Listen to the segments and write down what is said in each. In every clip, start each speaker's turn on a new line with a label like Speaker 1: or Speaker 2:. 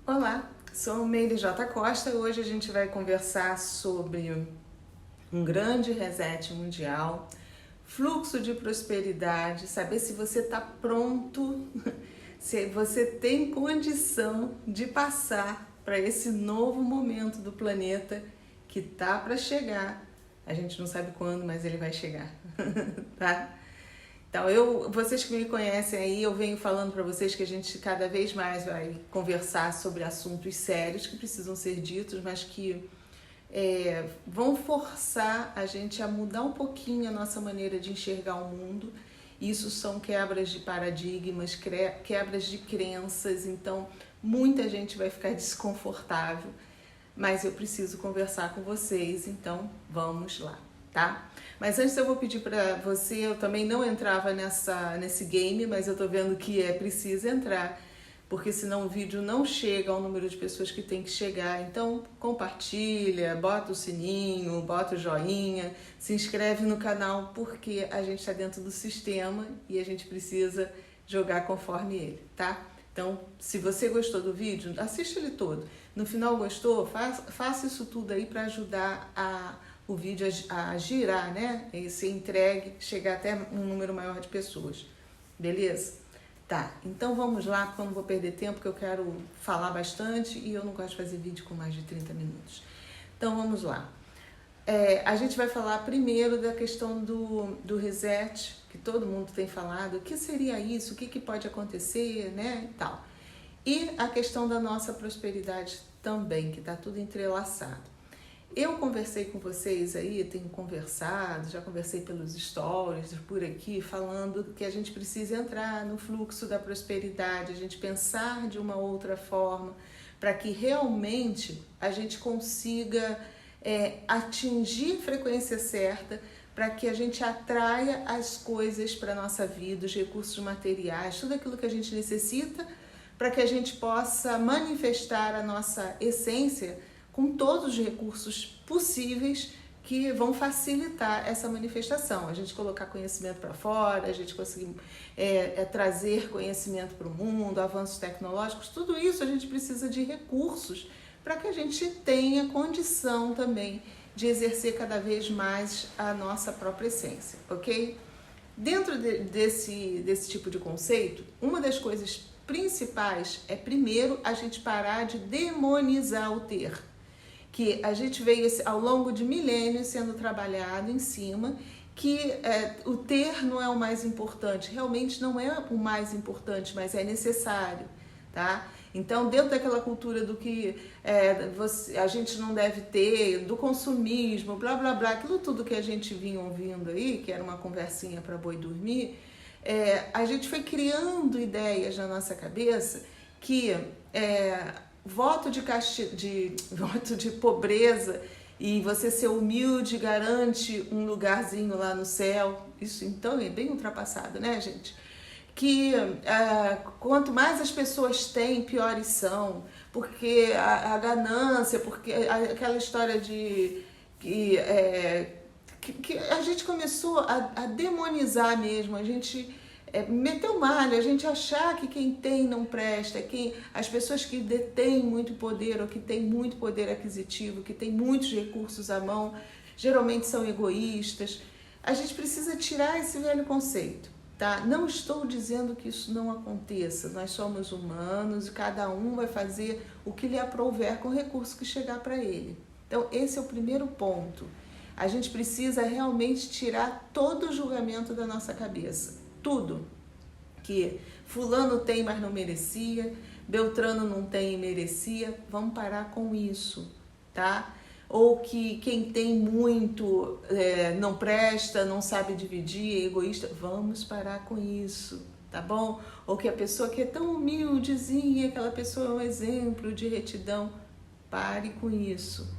Speaker 1: Olá, sou Meire J. Costa. Hoje a gente vai conversar sobre um grande reset mundial, fluxo de prosperidade, saber se você está pronto, se você tem condição de passar para esse novo momento do planeta que tá para chegar. A gente não sabe quando, mas ele vai chegar, tá? Então, vocês que me conhecem aí, eu venho falando para vocês que a gente cada vez mais vai conversar sobre assuntos sérios que precisam ser ditos, mas que vão forçar a gente a mudar um pouquinho a nossa maneira de enxergar o mundo. Isso são quebras de paradigmas, quebras de crenças, então muita gente vai ficar desconfortável, mas eu preciso conversar com vocês, então vamos lá, tá? Mas antes eu vou pedir para você, eu também não entrava nesse game, mas eu tô vendo que é preciso entrar, porque senão o vídeo não chega ao número de pessoas que tem que chegar. Então compartilha, bota o sininho, bota o joinha, se inscreve no canal, porque a gente está dentro do sistema e a gente precisa jogar conforme ele, tá? Então, se você gostou do vídeo, assista ele todo. No final gostou, faça isso tudo aí para ajudar o vídeo a girar, né? E ser entregue, chegar até um número maior de pessoas. Beleza? Tá, então vamos lá, porque eu não vou perder tempo, porque eu quero falar bastante e eu não gosto de fazer vídeo com mais de 30 minutos. Então vamos lá. A gente vai falar primeiro da questão do reset, que todo mundo tem falado. O que seria isso? O que pode acontecer, né? E tal. E a questão da nossa prosperidade também, que está tudo entrelaçado. Eu conversei com vocês aí, tenho conversado, já conversei pelos stories, por aqui, falando que a gente precisa entrar no fluxo da prosperidade, a gente pensar de uma outra forma, para que realmente a gente consiga atingir a frequência certa, para que a gente atraia as coisas para a nossa vida, os recursos materiais, tudo aquilo que a gente necessita, para que a gente possa manifestar a nossa essência com todos os recursos possíveis que vão facilitar essa manifestação. A gente colocar conhecimento para fora, a gente conseguir trazer conhecimento para o mundo, avanços tecnológicos, tudo isso a gente precisa de recursos para que a gente tenha condição também de exercer cada vez mais a nossa própria essência, ok? Dentro desse tipo de conceito, uma das coisas principais é, primeiro, a gente parar de demonizar o ter. Que a gente veio ao longo de milênios sendo trabalhado em cima, que o ter não é o mais importante, realmente não é o mais importante, mas é necessário, tá? Então, dentro daquela cultura do que a gente não deve ter, do consumismo, blá, blá, blá, aquilo tudo que a gente vinha ouvindo aí, que era uma conversinha para boi dormir, a gente foi criando ideias na nossa cabeça que voto de pobreza e você ser humilde garante um lugarzinho lá no céu. Isso então é bem ultrapassado, né, gente? Que quanto mais as pessoas têm, piores são, porque a ganância, porque aquela história de que a gente começou a demonizar mesmo, a gente meteu malha, a gente achar que quem tem não presta, as pessoas que detêm muito poder ou que têm muito poder aquisitivo, que têm muitos recursos à mão, geralmente são egoístas. A gente precisa tirar esse velho conceito, tá? Não estou dizendo que isso não aconteça, nós somos humanos e cada um vai fazer o que lhe aprouver com o recurso que chegar para ele. Então esse é o primeiro ponto. A gente precisa realmente tirar todo o julgamento da nossa cabeça. Tudo que fulano tem, mas não merecia, Beltrano não tem e merecia, vamos parar com isso, tá? Ou que quem tem muito não presta, não sabe dividir, é egoísta, vamos parar com isso, tá bom? Ou que a pessoa que é tão humildezinha, aquela pessoa é um exemplo de retidão, pare com isso.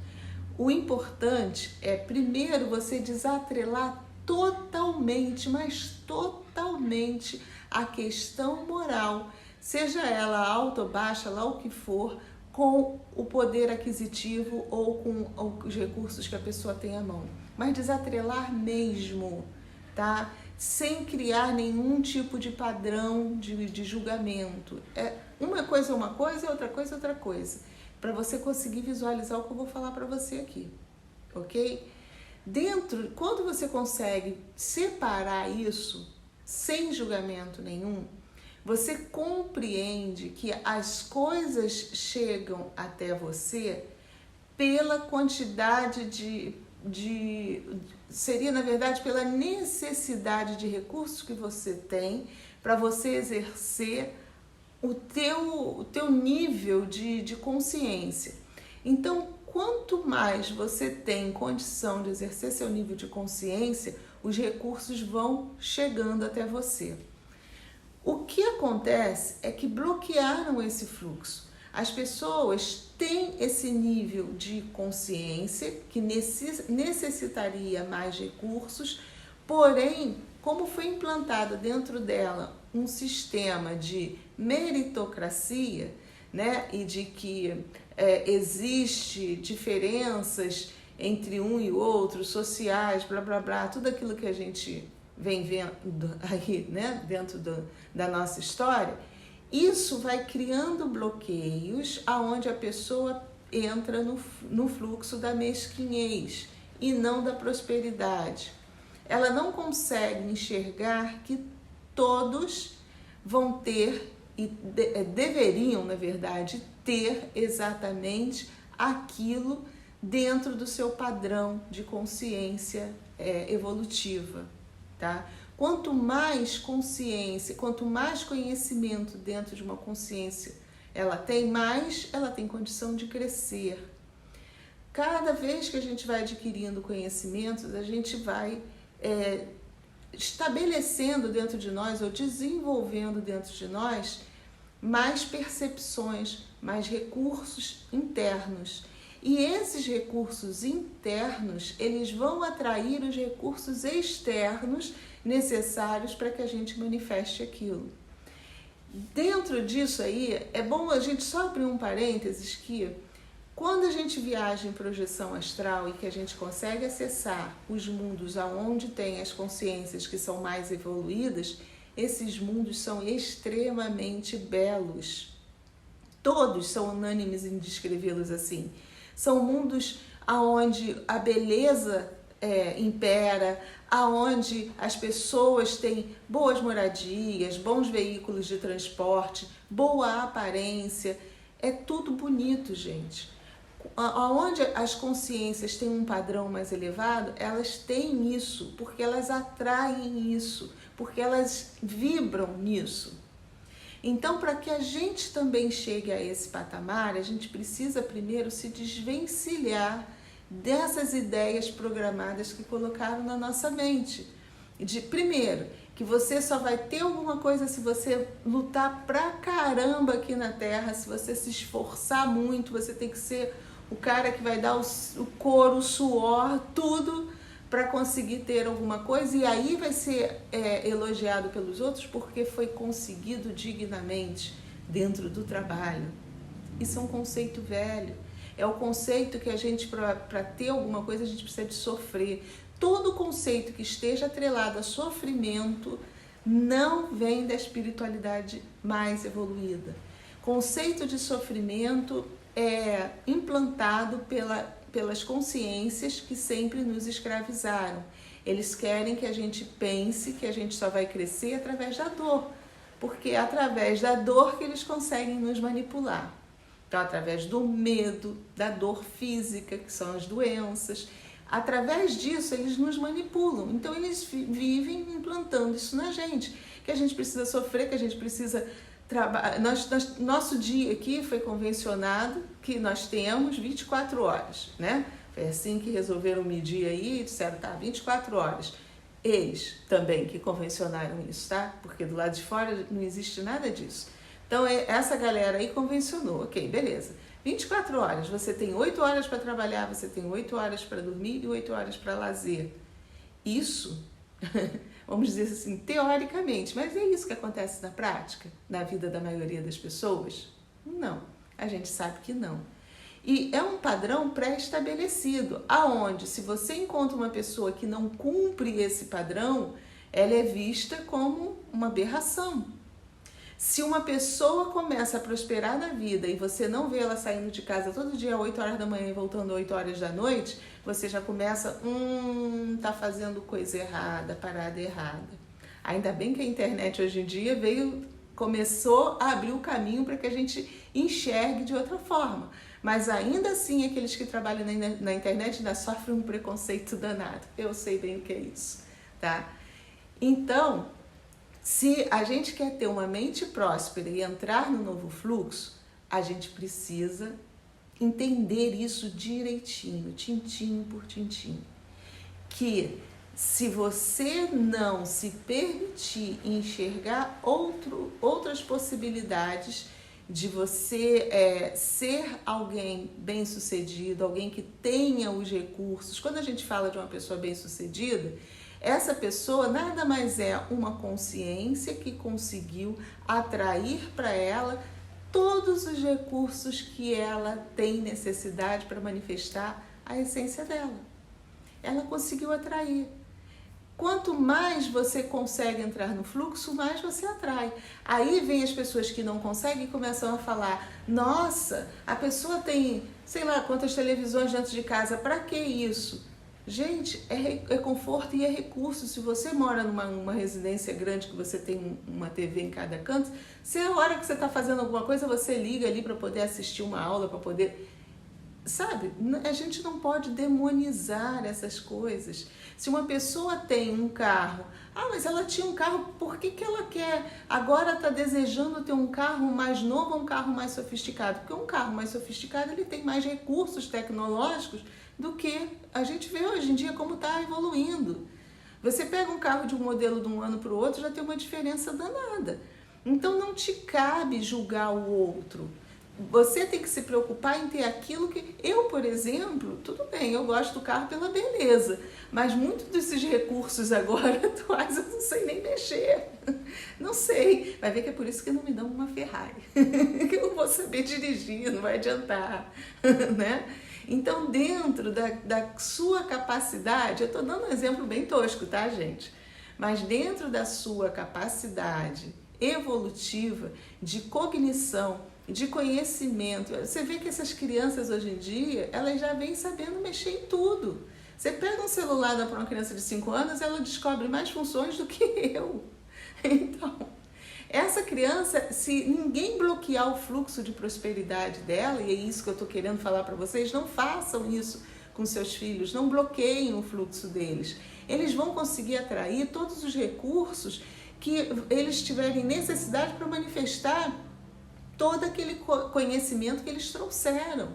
Speaker 1: O importante é, primeiro, você desatrelar totalmente, mas totalmente a questão moral, seja ela alta ou baixa, lá o que for, com o poder aquisitivo ou com os recursos que a pessoa tem à mão. Mas desatrelar mesmo, tá? Sem criar nenhum tipo de padrão de julgamento. Uma coisa é uma coisa, outra coisa é outra coisa. Para você conseguir visualizar o que eu vou falar para você aqui, ok? Quando você consegue separar isso sem julgamento nenhum, você compreende que as coisas chegam até você pela quantidade seria na verdade pela necessidade de recursos que você tem para você exercer o teu nível de consciência. Então, quanto mais você tem condição de exercer seu nível de consciência, os recursos vão chegando até você. O que acontece é que bloquearam esse fluxo. As pessoas têm esse nível de consciência que necessitaria mais recursos, porém, como foi implantado dentro dela um sistema de meritocracia, né, e de que existe diferenças entre um e outro, sociais, blá blá blá, tudo aquilo que a gente vem vendo aí, né, dentro da nossa história, isso vai criando bloqueios aonde a pessoa entra no fluxo da mesquinhez e não da prosperidade. Ela não consegue enxergar que todos vão ter e deveriam, na verdade, ter exatamente aquilo dentro do seu padrão de consciência evolutiva, tá? Quanto mais consciência, quanto mais conhecimento dentro de uma consciência ela tem, mais ela tem condição de crescer. Cada vez que a gente vai adquirindo conhecimentos, a gente vai estabelecendo dentro de nós ou desenvolvendo dentro de nós mais percepções, mais recursos internos. E esses recursos internos, eles vão atrair os recursos externos necessários para que a gente manifeste aquilo. Dentro disso aí, é bom a gente só abrir um parênteses que quando a gente viaja em projeção astral e que a gente consegue acessar os mundos aonde tem as consciências que são mais evoluídas, esses mundos são extremamente belos. Todos são unânimes em descrevê-los assim. São mundos aonde a beleza impera, aonde as pessoas têm boas moradias, bons veículos de transporte, boa aparência. É tudo bonito, gente. Aonde as consciências têm um padrão mais elevado, elas têm isso, porque elas atraem isso, porque elas vibram nisso. Então, para que a gente também chegue a esse patamar, a gente precisa primeiro se desvencilhar dessas ideias programadas que colocaram na nossa mente. Primeiro, que você só vai ter alguma coisa se você lutar pra caramba aqui na Terra, se você se esforçar muito, você tem que ser o cara que vai dar o couro, o suor, tudo para conseguir ter alguma coisa, e aí vai ser elogiado pelos outros porque foi conseguido dignamente dentro do trabalho. Isso é um conceito velho. É o conceito que a gente, para ter alguma coisa, a gente precisa de sofrer. Todo conceito que esteja atrelado a sofrimento não vem da espiritualidade mais evoluída. Conceito de sofrimento é implantado pelas consciências que sempre nos escravizaram. Eles querem que a gente pense que a gente só vai crescer através da dor, porque é através da dor que eles conseguem nos manipular. Então, através do medo, da dor física, que são as doenças, através disso eles nos manipulam. Então, eles vivem implantando isso na gente, que a gente precisa sofrer, que a gente precisa trabalhar. Nosso dia aqui foi convencionado que nós temos 24 horas, né? Foi assim que resolveram medir aí e disseram, tá, 24 horas. Eles também que convencionaram isso, tá? Porque do lado de fora não existe nada disso. Então, essa galera aí convencionou, ok, beleza. 24 horas, você tem 8 horas para trabalhar, você tem 8 horas para dormir e 8 horas para lazer. Isso, vamos dizer assim, teoricamente, mas é isso que acontece na prática, na vida da maioria das pessoas? Não, a gente sabe que não. E é um padrão pré-estabelecido, aonde se você encontra uma pessoa que não cumpre esse padrão, ela é vista como uma aberração. Se uma pessoa começa a prosperar na vida e você não vê ela saindo de casa todo dia às 8 horas da manhã e voltando às 8 horas da noite, você já começa, tá fazendo coisa errada, parada errada. Ainda bem que a internet hoje em dia começou a abrir o caminho para que a gente enxergue de outra forma. Mas ainda assim, aqueles que trabalham na internet ainda sofrem um preconceito danado. Eu sei bem o que é isso, tá? Então, se a gente quer ter uma mente próspera e entrar no novo fluxo, a gente precisa entender isso direitinho, tintim por tintim. Que se você não se permitir enxergar outras possibilidades de você ser alguém bem-sucedido, alguém que tenha os recursos. Quando a gente fala de uma pessoa bem-sucedida, essa pessoa nada mais é uma consciência que conseguiu atrair para ela todos os recursos que ela tem necessidade para manifestar a essência dela. Ela conseguiu atrair. Quanto mais você consegue entrar no fluxo, mais você atrai. Aí vem as pessoas que não conseguem e começam a falar: nossa, a pessoa tem, sei lá, quantas televisões dentro de casa, para que isso? Gente, é conforto e é recurso. Se você mora numa residência grande que você tem uma TV em cada canto, se a hora que você está fazendo alguma coisa, você liga ali para poder assistir uma aula, para poder... Sabe, a gente não pode demonizar essas coisas. Se uma pessoa tem um carro, mas ela tinha um carro, por que ela quer? Agora está desejando ter um carro mais novo ou um carro mais sofisticado? Porque um carro mais sofisticado, ele tem mais recursos tecnológicos do que a gente vê hoje em dia como está evoluindo. Você pega um carro de um modelo de um ano para o outro, já tem uma diferença danada. Então não te cabe julgar o outro. Você tem que se preocupar em ter aquilo que... Eu, por exemplo, tudo bem, eu gosto do carro pela beleza, mas muitos desses recursos agora atuais eu não sei nem mexer. Não sei. Vai ver que é por isso que não me dão uma Ferrari. Que eu não vou saber dirigir, não vai adiantar, né? Então, dentro da sua capacidade, eu estou dando um exemplo bem tosco, tá, gente? Mas dentro da sua capacidade evolutiva de cognição, de conhecimento. Você vê que essas crianças hoje em dia, elas já vêm sabendo mexer em tudo. Você pega um celular para uma criança de 5 anos, ela descobre mais funções do que eu. Então, essa criança, se ninguém bloquear o fluxo de prosperidade dela, e é isso que eu estou querendo falar para vocês, não façam isso com seus filhos, não bloqueiem o fluxo deles. Eles vão conseguir atrair todos os recursos que eles tiverem necessidade para manifestar todo aquele conhecimento que eles trouxeram.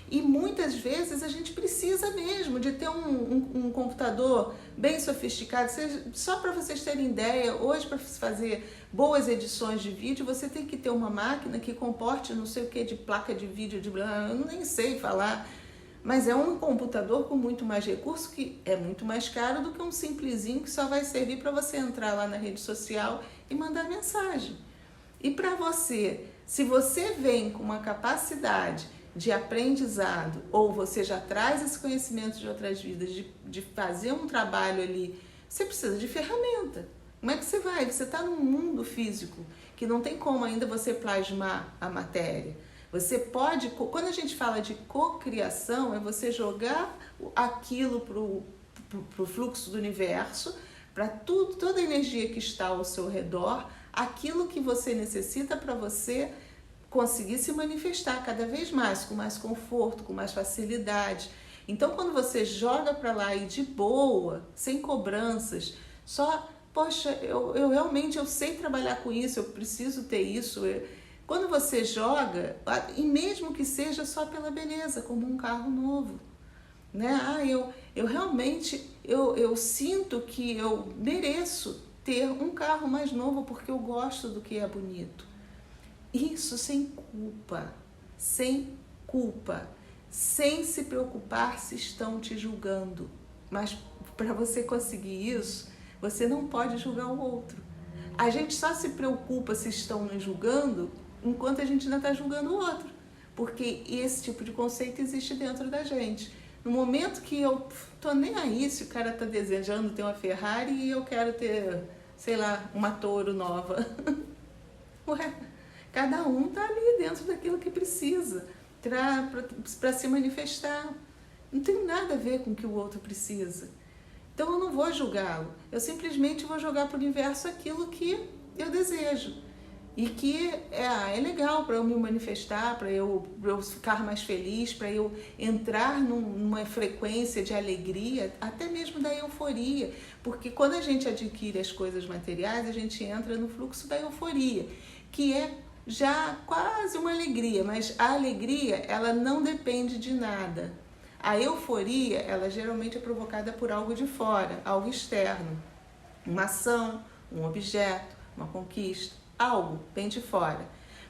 Speaker 1: E muitas vezes a gente precisa mesmo de ter um computador bem sofisticado. Só para vocês terem ideia, hoje para fazer boas edições de vídeo, você tem que ter uma máquina que comporte não sei o que de placa de vídeo, eu nem sei falar. Mas é um computador com muito mais recurso, que é muito mais caro do que um simplesinho que só vai servir para você entrar lá na rede social e mandar mensagem. E para você... Se você vem com uma capacidade de aprendizado, ou você já traz esse conhecimento de outras vidas, de fazer um trabalho ali, você precisa de ferramenta. Como é que você vai? Você está num mundo físico que não tem como ainda você plasmar a matéria. Você pode, quando a gente fala de cocriação, é você jogar aquilo para o fluxo do universo, para toda a energia que está ao seu redor, aquilo que você necessita para você conseguir se manifestar cada vez mais, com mais conforto, com mais facilidade. Então, quando você joga para lá e de boa, sem cobranças, só, poxa, eu realmente sei trabalhar com isso, eu preciso ter isso. Quando você joga, e mesmo que seja só pela beleza, como um carro novo, né? Eu realmente, eu sinto que eu mereço ter um carro mais novo porque eu gosto do que é bonito. Isso sem culpa, sem se preocupar se estão te julgando. Mas para você conseguir isso, você não pode julgar o outro. A gente só se preocupa se estão nos julgando enquanto a gente ainda está julgando o outro. Porque esse tipo de conceito existe dentro da gente. No momento que eu tô nem aí se o cara tá desejando ter uma Ferrari e eu quero ter, sei lá, uma Toro nova. Ué, cada um está ali dentro daquilo que precisa para se manifestar. Não tem nada a ver com o que o outro precisa. Então eu não vou julgá-lo, eu simplesmente vou jogar para o universo aquilo que eu desejo. E que é legal para eu me manifestar, para eu ficar mais feliz, para eu entrar numa frequência de alegria, até mesmo da euforia. Porque quando a gente adquire as coisas materiais, a gente entra no fluxo da euforia, que é já quase uma alegria, mas a alegria, ela não depende de nada. A euforia, ela geralmente é provocada por algo de fora, algo externo. Uma ação, um objeto, uma conquista, algo bem de fora.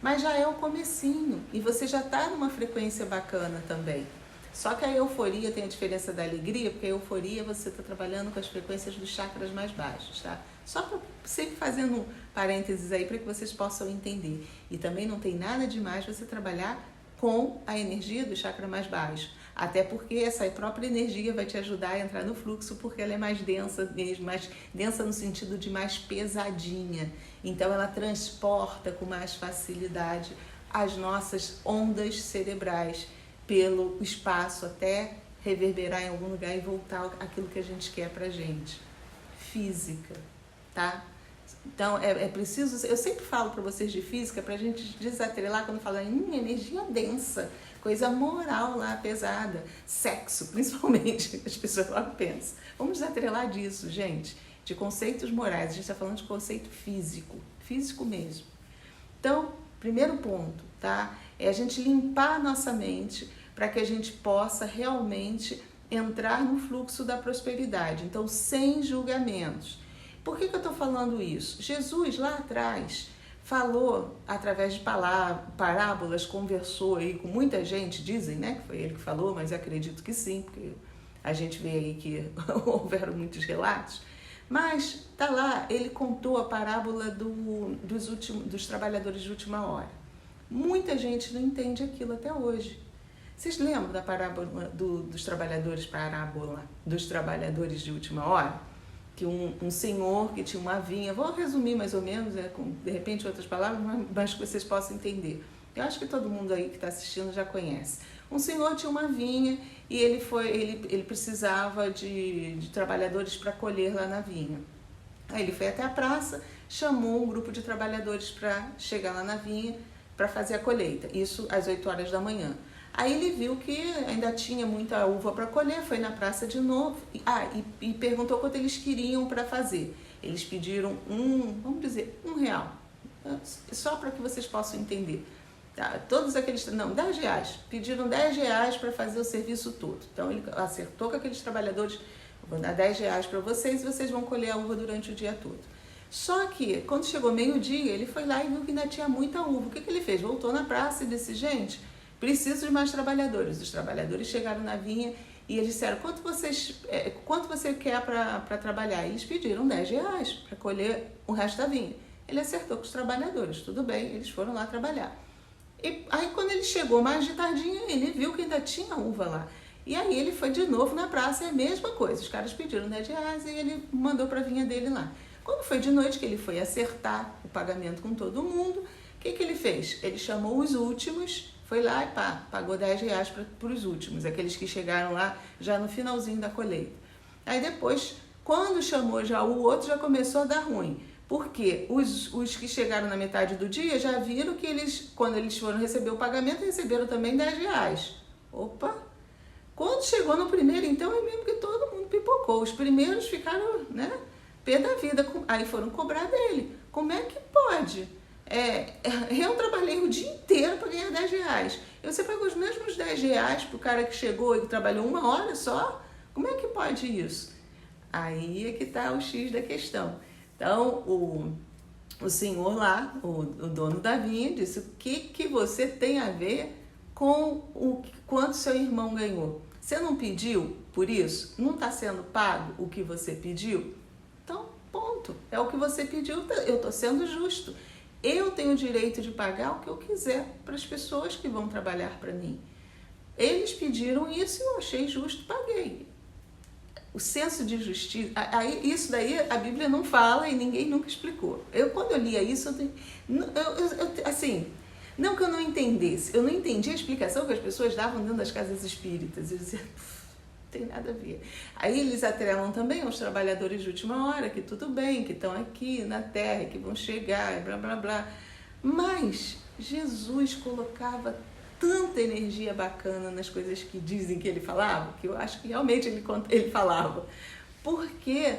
Speaker 1: Mas já é o comecinho e você já está numa frequência bacana também. Só que a euforia tem a diferença da alegria, porque a euforia você está trabalhando com as frequências dos chakras mais baixos, tá? Só para sempre fazendo parênteses aí para que vocês possam entender. E também não tem nada demais você trabalhar com a energia do chakra mais baixo. Até porque essa própria energia vai te ajudar a entrar no fluxo, porque ela é mais densa mesmo, mais densa no sentido de mais pesadinha. Então ela transporta com mais facilidade as nossas ondas cerebrais pelo espaço até reverberar em algum lugar e voltar aquilo que a gente quer pra gente. Física, tá? Então é preciso, eu sempre falo para vocês de física pra gente desatrelar quando fala em energia densa, coisa moral lá pesada, sexo principalmente, as pessoas lá pensam. Vamos desatrelar disso, gente, de conceitos morais, a gente está falando de conceito físico, físico mesmo. Então, primeiro ponto, tá? É a gente limpar a nossa mente para que a gente possa realmente entrar no fluxo da prosperidade. Então, sem julgamentos. Por que eu estou falando isso? Jesus, lá atrás, falou através de parábolas, conversou aí com muita gente, dizem, né, que foi ele que falou, mas eu acredito que sim, porque a gente vê aí que houveram muitos relatos. Mas tá lá, ele contou a parábola dos trabalhadores de última hora. Muita gente não entende aquilo até hoje. Vocês lembram da parábola dos trabalhadores de última hora? Que um senhor que tinha uma vinha, vou resumir mais ou menos, com de repente outras palavras, mas que vocês possam entender. Eu acho que todo mundo aí que está assistindo já conhece. Um senhor tinha uma vinha e ele precisava de trabalhadores para colher lá na vinha. Aí ele foi até a praça, chamou um grupo de trabalhadores para chegar lá na vinha para fazer a colheita, isso às 8 horas da manhã. Aí ele viu que ainda tinha muita uva para colher, foi na praça de novo e perguntou quanto eles queriam para fazer. Eles pediram vamos dizer, R$1, só para que vocês possam entender. Tá? Todos aqueles, não, R$10, pediram R$10 para fazer o serviço todo. Então ele acertou com aqueles trabalhadores, vou dar R$10 para vocês e vocês vão colher a uva durante o dia todo. Só que quando chegou meio-dia, ele foi lá e viu que ainda tinha muita uva. O que ele fez? Voltou na praça e disse, gente, preciso de mais trabalhadores. Os trabalhadores chegaram na vinha e eles disseram, quanto você quer para trabalhar? Eles pediram R$10 para colher o resto da vinha. Ele acertou com os trabalhadores, tudo bem, eles foram lá trabalhar. E aí quando ele chegou mais de tardinha, ele viu que ainda tinha uva lá. E aí ele foi de novo na praça, é a mesma coisa. Os caras pediram R$10 e ele mandou para a vinha dele lá. Quando foi de noite que ele foi acertar o pagamento com todo mundo, o que ele fez? Ele chamou os últimos, foi lá e pagou R$10 para os últimos, aqueles que chegaram lá já no finalzinho da colheita. Aí depois, quando chamou já o outro, já começou a dar ruim. Porque os que chegaram na metade do dia já viram que quando eles foram receber o pagamento, receberam também R$10. Opa! Quando chegou no primeiro, então, é mesmo que todo mundo pipocou. Os primeiros ficaram, né, pé da vida. Aí foram cobrar dele. Como é que pode? Eu trabalhei o dia inteiro para ganhar R$10. E você pagou os mesmos R$10 para o cara que chegou e trabalhou 1 hora só? Como é que pode isso? Aí é que está o X da questão. Então, o senhor lá, o dono da vinha, disse, o que você tem a ver com quanto seu irmão ganhou? Você não pediu por isso? Não está sendo pago o que você pediu? Então, ponto. É o que você pediu, eu estou sendo justo. Eu tenho o direito de pagar o que eu quiser para as pessoas que vão trabalhar para mim. Eles pediram isso e eu achei justo, paguei. O senso de justiça, isso daí a Bíblia não fala e ninguém nunca explicou. Quando eu lia isso, assim, não que eu não entendesse, eu não entendi a explicação que as pessoas davam dentro das casas espíritas. Eu dizia, não tem nada a ver. Aí eles atrelam também aos trabalhadores de última hora, que tudo bem, que estão aqui na Terra, que vão chegar, blá, blá, blá. Mas Jesus colocava tanta energia bacana nas coisas que dizem que ele falava, que eu acho que realmente ele falava. Porque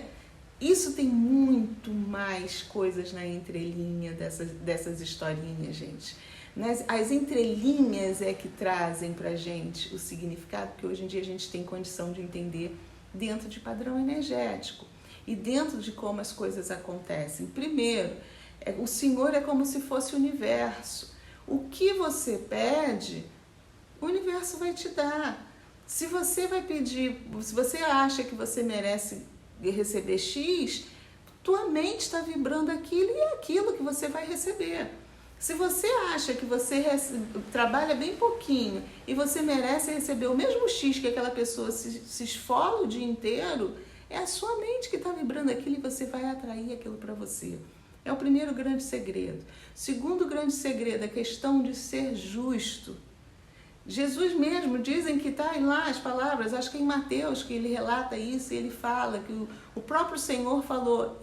Speaker 1: isso tem muito mais coisas na entrelinha dessas historinhas, gente. As entrelinhas é que trazem pra gente o significado que hoje em dia a gente tem condição de entender dentro de padrão energético e dentro de como as coisas acontecem. Primeiro, o Senhor é como se fosse o universo. O que você pede, o universo vai te dar. Se você vai pedir, se você acha que você merece receber X, tua mente está vibrando aquilo e é aquilo que você vai receber. Se você acha que você trabalha bem pouquinho e você merece receber o mesmo X que aquela pessoa se esfola o dia inteiro, é a sua mente que está vibrando aquilo e você vai atrair aquilo para você. É o primeiro grande segredo. Segundo grande segredo, a questão de ser justo. Jesus mesmo, dizem que está lá as palavras, acho que é em Mateus que ele relata isso, e ele fala que o próprio Senhor falou,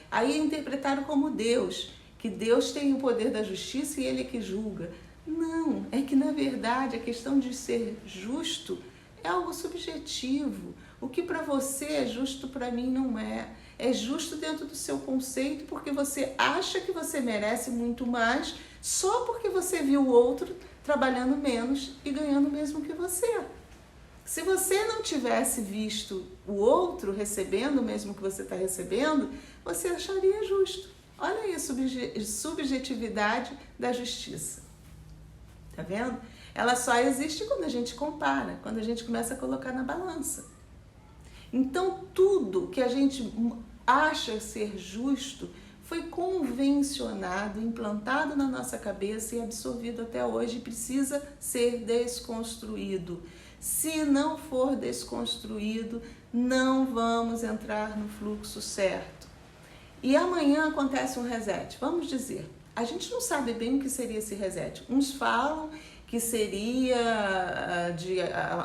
Speaker 1: aí interpretaram como Deus, que Deus tem o poder da justiça e ele é que julga. Não, é que na verdade a questão de ser justo é algo subjetivo. O que para você é justo, para mim não é. É justo dentro do seu conceito, porque você acha que você merece muito mais, só porque você viu o outro trabalhando menos e ganhando o mesmo que você. Se você não tivesse visto o outro recebendo o mesmo que você está recebendo, você acharia justo. Olha aí a subjetividade da justiça. Tá vendo? Ela só existe quando a gente compara, quando a gente começa a colocar na balança. Então, tudo que a gente acha ser justo foi convencionado, implantado na nossa cabeça e absorvido até hoje e precisa ser desconstruído. Se não for desconstruído, não vamos entrar no fluxo certo. E amanhã acontece um reset. Vamos dizer, a gente não sabe bem o que seria esse reset. Uns falam que seria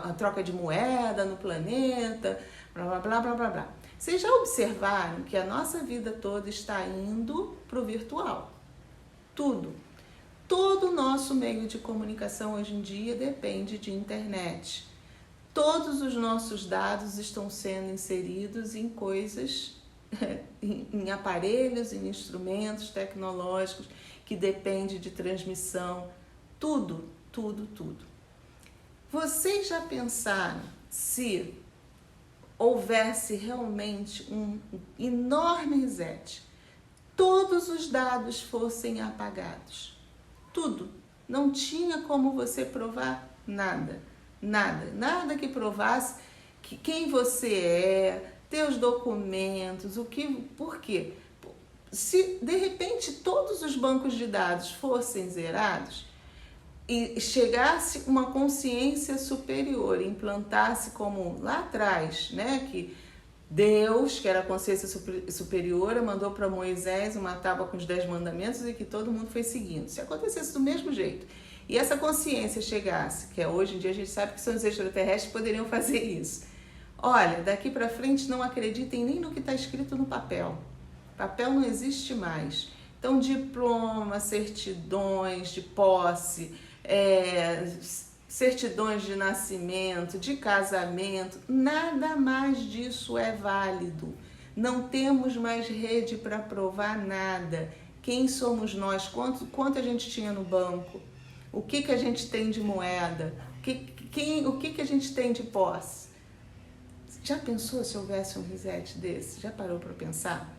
Speaker 1: a troca de moeda no planeta, blá, blá, blá, blá, blá, blá. Vocês já observaram que a nossa vida toda está indo para o virtual? Tudo. Todo o nosso meio de comunicação hoje em dia depende de internet. Todos os nossos dados estão sendo inseridos em coisas, em aparelhos, em instrumentos tecnológicos que dependem de transmissão. Tudo, tudo, tudo. Vocês já pensaram se houvesse realmente um enorme reset, todos os dados fossem apagados, tudo, não tinha como você provar nada, nada que provasse que quem você é, teus documentos, por quê? Se de repente todos os bancos de dados fossem zerados, e chegasse uma consciência superior, implantasse como lá atrás, né, que Deus, que era a consciência superior, mandou para Moisés uma tábua com os 10 mandamentos e que todo mundo foi seguindo. Se acontecesse do mesmo jeito, e essa consciência chegasse, que hoje em dia a gente sabe que são os extraterrestres que poderiam fazer isso. Olha, daqui para frente não acreditem nem no que está escrito no papel. Papel não existe mais. Então, diploma, certidões de posse, certidões de nascimento, de casamento, nada mais disso é válido. Não temos mais rede para provar nada. Quem somos nós? Quanto a gente tinha no banco? O que a gente tem de moeda? O que a gente tem de posse? Já pensou se houvesse um reset desse? Já parou para pensar?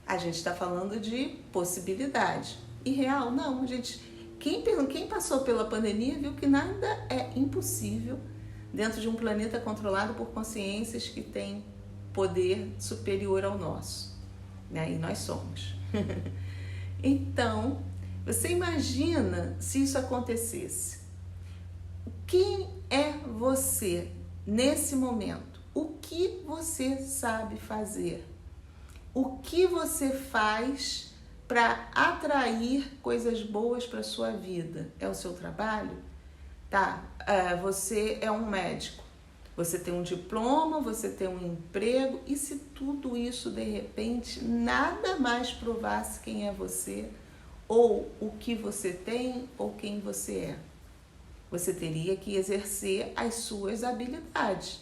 Speaker 1: A gente está falando de possibilidade. E real, não, gente. Quem passou pela pandemia viu que nada é impossível dentro de um planeta controlado por consciências que têm poder superior ao nosso, né? E nós somos. Então, você imagina se isso acontecesse. Quem é você nesse momento? o que você sabe fazer, o que você faz para atrair coisas boas para a sua vida. É o seu trabalho? Tá, você é um médico, você tem um diploma, você tem um emprego, e se tudo isso de repente nada mais provasse quem é você, ou o que você tem, ou quem você é? Você teria que exercer as suas habilidades.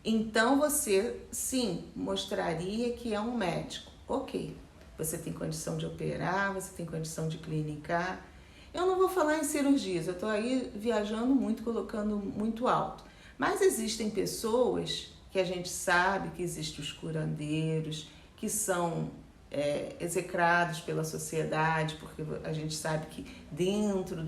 Speaker 1: Então você, sim, mostraria que é um médico. Ok, você tem condição de operar, você tem condição de clinicar. Eu não vou falar em cirurgias, eu estou aí viajando muito, colocando muito alto. Mas existem pessoas que a gente sabe que existem os curandeiros, que são execrados pela sociedade, porque a gente sabe que dentro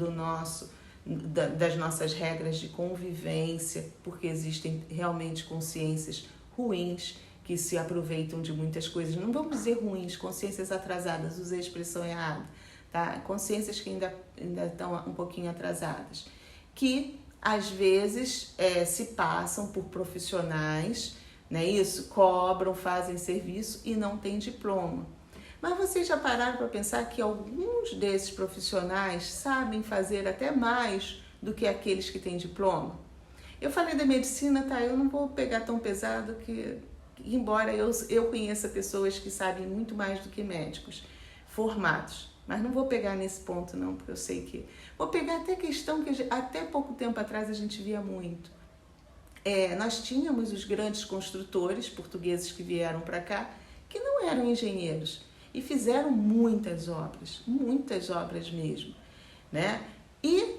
Speaker 1: das nossas regras de convivência, porque existem realmente consciências ruins que se aproveitam de muitas coisas, não vamos dizer ruins, consciências atrasadas, usei a expressão errada, tá? Consciências que ainda estão um pouquinho atrasadas, que às vezes se passam por profissionais, né? Isso, cobram, fazem serviço e não têm diploma. Mas vocês já pararam para pensar que alguns desses profissionais sabem fazer até mais do que aqueles que têm diploma? Eu falei da medicina, tá? Eu não vou pegar tão pesado que, embora eu conheça pessoas que sabem muito mais do que médicos formados, mas não vou pegar nesse ponto não, porque eu sei que... Vou pegar até questão que até pouco tempo atrás a gente via muito. Nós tínhamos os grandes construtores portugueses que vieram para cá, que não eram engenheiros, e fizeram muitas obras mesmo, né? E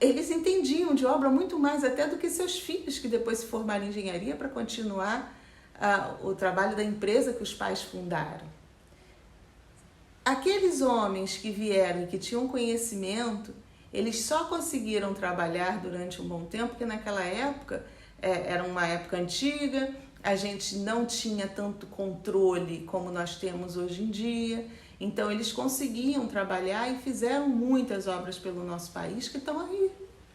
Speaker 1: eles entendiam de obra muito mais até do que seus filhos, que depois se formaram em engenharia para continuar o trabalho da empresa que os pais fundaram. Aqueles homens que vieram e que tinham conhecimento, eles só conseguiram trabalhar durante um bom tempo, porque naquela época, era uma época antiga, a gente não tinha tanto controle como nós temos hoje em dia, então eles conseguiam trabalhar e fizeram muitas obras pelo nosso país que estão aí,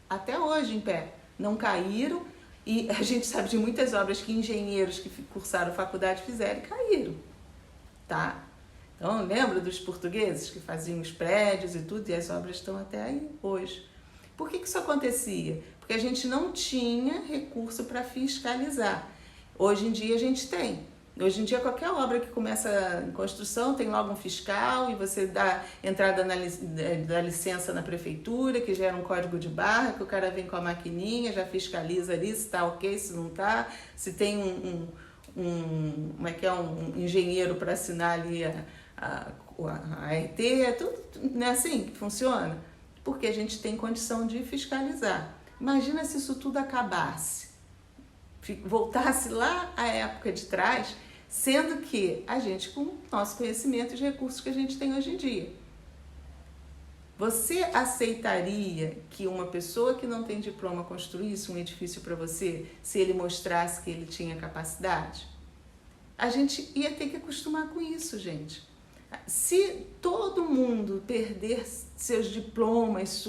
Speaker 1: até hoje em pé, não caíram, e a gente sabe de muitas obras que engenheiros que cursaram faculdade fizeram e caíram, tá? Então, lembra dos portugueses que faziam os prédios e tudo, e as obras estão até aí hoje. Por que isso acontecia? Porque a gente não tinha recurso para fiscalizar. Hoje em dia a gente tem. Hoje em dia qualquer obra que começa em construção tem logo um fiscal e você dá entrada da licença na prefeitura, que gera um código de barra, que o cara vem com a maquininha, já fiscaliza ali se está ok, se não está, se tem um engenheiro para assinar ali a RT, é tudo, não é assim que funciona? Porque a gente tem condição de fiscalizar. Imagina se isso tudo acabasse, voltasse lá à época de trás, sendo que a gente, com o nosso conhecimento e os recursos que a gente tem hoje em dia. Você aceitaria que uma pessoa que não tem diploma construísse um edifício para você, se ele mostrasse que ele tinha capacidade? A gente ia ter que acostumar com isso, gente. Se todo mundo perder seus diplomas,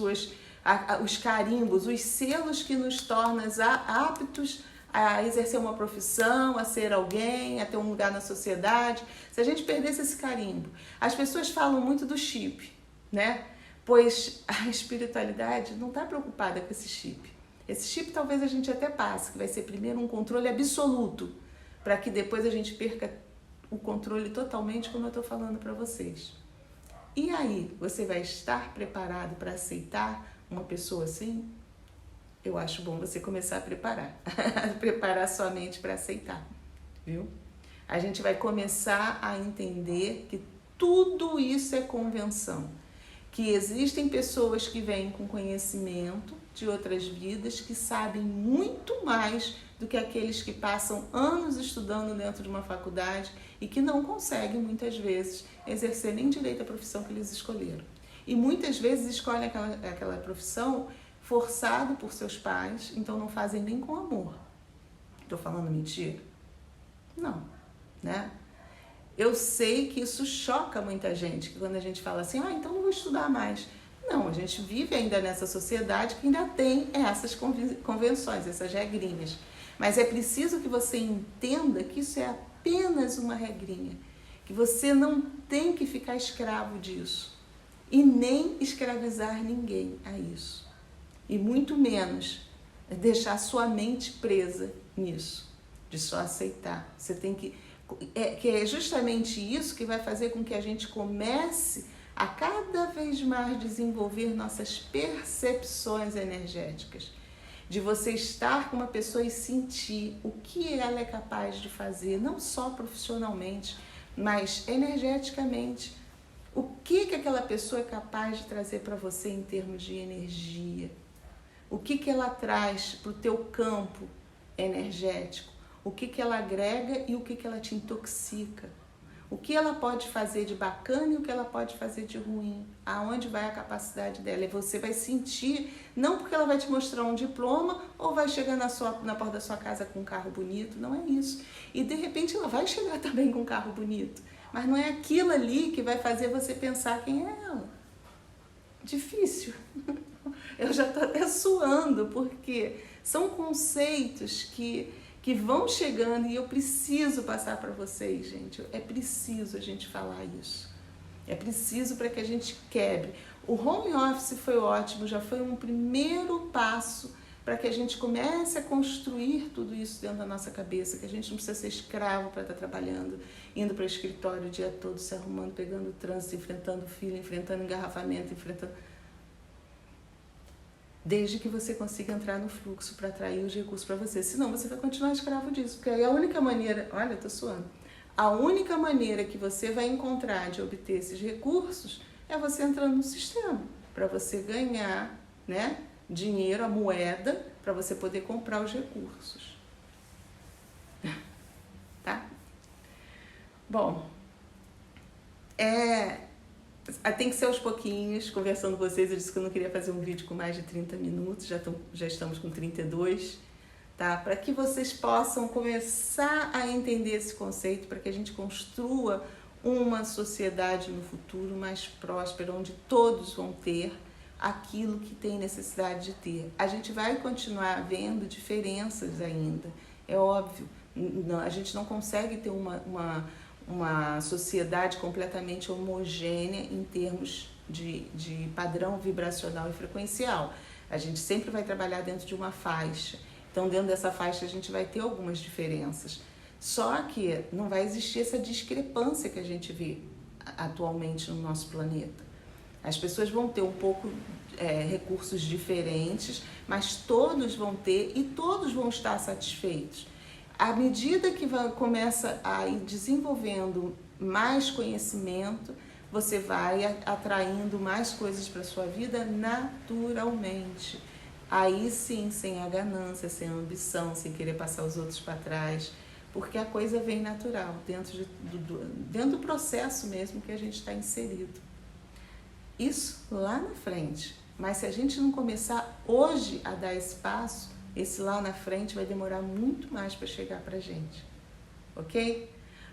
Speaker 1: os carimbos, os selos que nos tornam aptos a exercer uma profissão, a ser alguém, a ter um lugar na sociedade, se a gente perdesse esse carimbo. As pessoas falam muito do chip, né? Pois a espiritualidade não está preocupada com esse chip. Esse chip talvez a gente até passe, que vai ser primeiro um controle absoluto, para que depois a gente perca o controle totalmente, como eu estou falando para vocês. E aí, você vai estar preparado para aceitar uma pessoa assim? Eu acho bom você começar a preparar. Preparar sua mente para aceitar, viu? A gente vai começar a entender que tudo isso é convenção. Que existem pessoas que vêm com conhecimento de outras vidas, que sabem muito mais do que aqueles que passam anos estudando dentro de uma faculdade e que não conseguem, muitas vezes, exercer nem direito à profissão que eles escolheram. E muitas vezes escolhem aquela profissão forçado por seus pais, então não fazem nem com amor. Estou falando mentira? Não, né? Eu sei que isso choca muita gente, que quando a gente fala assim, então não vou estudar mais. Não, a gente vive ainda nessa sociedade que ainda tem essas convenções, essas regrinhas. Mas é preciso que você entenda que isso é apenas uma regrinha, que você não tem que ficar escravo disso e nem escravizar ninguém a isso, e muito menos deixar sua mente presa nisso, de só aceitar. Você tem que é justamente isso que vai fazer com que a gente comece a cada vez mais desenvolver nossas percepções energéticas, de você estar com uma pessoa e sentir o que ela é capaz de fazer, não só profissionalmente, mas energeticamente. O que aquela pessoa é capaz de trazer para você em termos de energia? O que ela traz para o teu campo energético? O que ela agrega e o que ela te intoxica? O que ela pode fazer de bacana e o que ela pode fazer de ruim? Aonde vai a capacidade dela? E você vai sentir, não porque ela vai te mostrar um diploma ou vai chegar na porta da sua casa com um carro bonito, não é isso. E de repente ela vai chegar também com um carro bonito, mas não é aquilo ali que vai fazer você pensar quem é ela. Difícil. Eu já estou até suando, porque são conceitos que vão chegando e eu preciso passar para vocês, gente. É preciso a gente falar isso. É preciso para que a gente quebre. O home office foi ótimo, já foi um primeiro passo para que a gente comece a construir tudo isso dentro da nossa cabeça, que a gente não precisa ser escravo para estar trabalhando, indo para o escritório o dia todo, se arrumando, pegando o trânsito, enfrentando fila, enfrentando engarrafamento, desde que você consiga entrar no fluxo para atrair os recursos para você. Senão você vai continuar escravo disso, porque aí a única maneira... Olha, eu tô suando. A única maneira que você vai encontrar de obter esses recursos é você entrando no sistema, para você ganhar, né, dinheiro, a moeda, para você poder comprar os recursos. Tá? Bom, tem que ser aos pouquinhos, conversando com vocês. Eu disse que eu não queria fazer um vídeo com mais de 30 minutos, já estamos com 32, tá? Para que vocês possam começar a entender esse conceito, para que a gente construa uma sociedade no futuro mais próspera, onde todos vão ter aquilo que tem necessidade de ter. A gente vai continuar vendo diferenças ainda, é óbvio. A gente não consegue ter uma sociedade completamente homogênea em termos de padrão vibracional e frequencial. A gente sempre vai trabalhar dentro de uma faixa. Então, dentro dessa faixa, a gente vai ter algumas diferenças. Só que não vai existir essa discrepância que a gente vê atualmente no nosso planeta. As pessoas vão ter um pouco recursos diferentes, mas todos vão ter e todos vão estar satisfeitos. À medida que começa a ir desenvolvendo mais conhecimento, você vai atraindo mais coisas para a sua vida naturalmente. Aí sim, sem a ganância, sem a ambição, sem querer passar os outros para trás, porque a coisa vem natural, dentro do processo mesmo que a gente está inserido. Isso lá na frente. Mas se a gente não começar hoje a dar esse passo, esse lá na frente vai demorar muito mais para chegar para a gente, ok?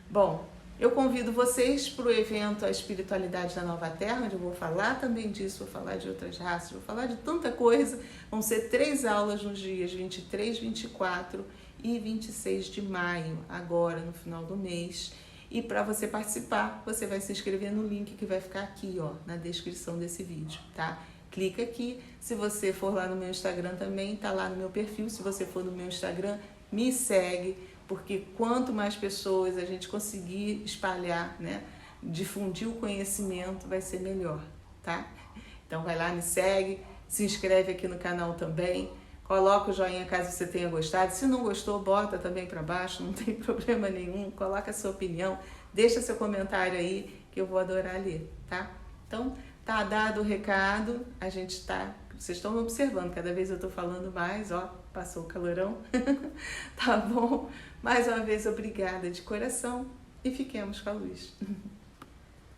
Speaker 1: Bom, eu convido vocês para o evento A Espiritualidade da Nova Terra, onde eu vou falar também disso, vou falar de outras raças, vou falar de tanta coisa. Vão ser 3 aulas nos dias 23, 24 e 26 de maio, agora no final do mês. E para você participar, você vai se inscrever no link que vai ficar aqui, ó, na descrição desse vídeo, tá? Clica aqui. Se você for lá no meu Instagram também, tá lá no meu perfil. Se você for no meu Instagram, me segue, porque quanto mais pessoas a gente conseguir espalhar, né, difundir o conhecimento, vai ser melhor, tá? Então vai lá, me segue, se inscreve aqui no canal também, coloca o joinha caso você tenha gostado. Se não gostou, bota também para baixo, não tem problema nenhum. Coloca a sua opinião, deixa seu comentário aí que eu vou adorar ler, tá? Então, tá dado o recado, vocês estão me observando, cada vez eu tô falando mais, ó, passou o calorão, tá bom? Mais uma vez, obrigada de coração e fiquemos com a luz.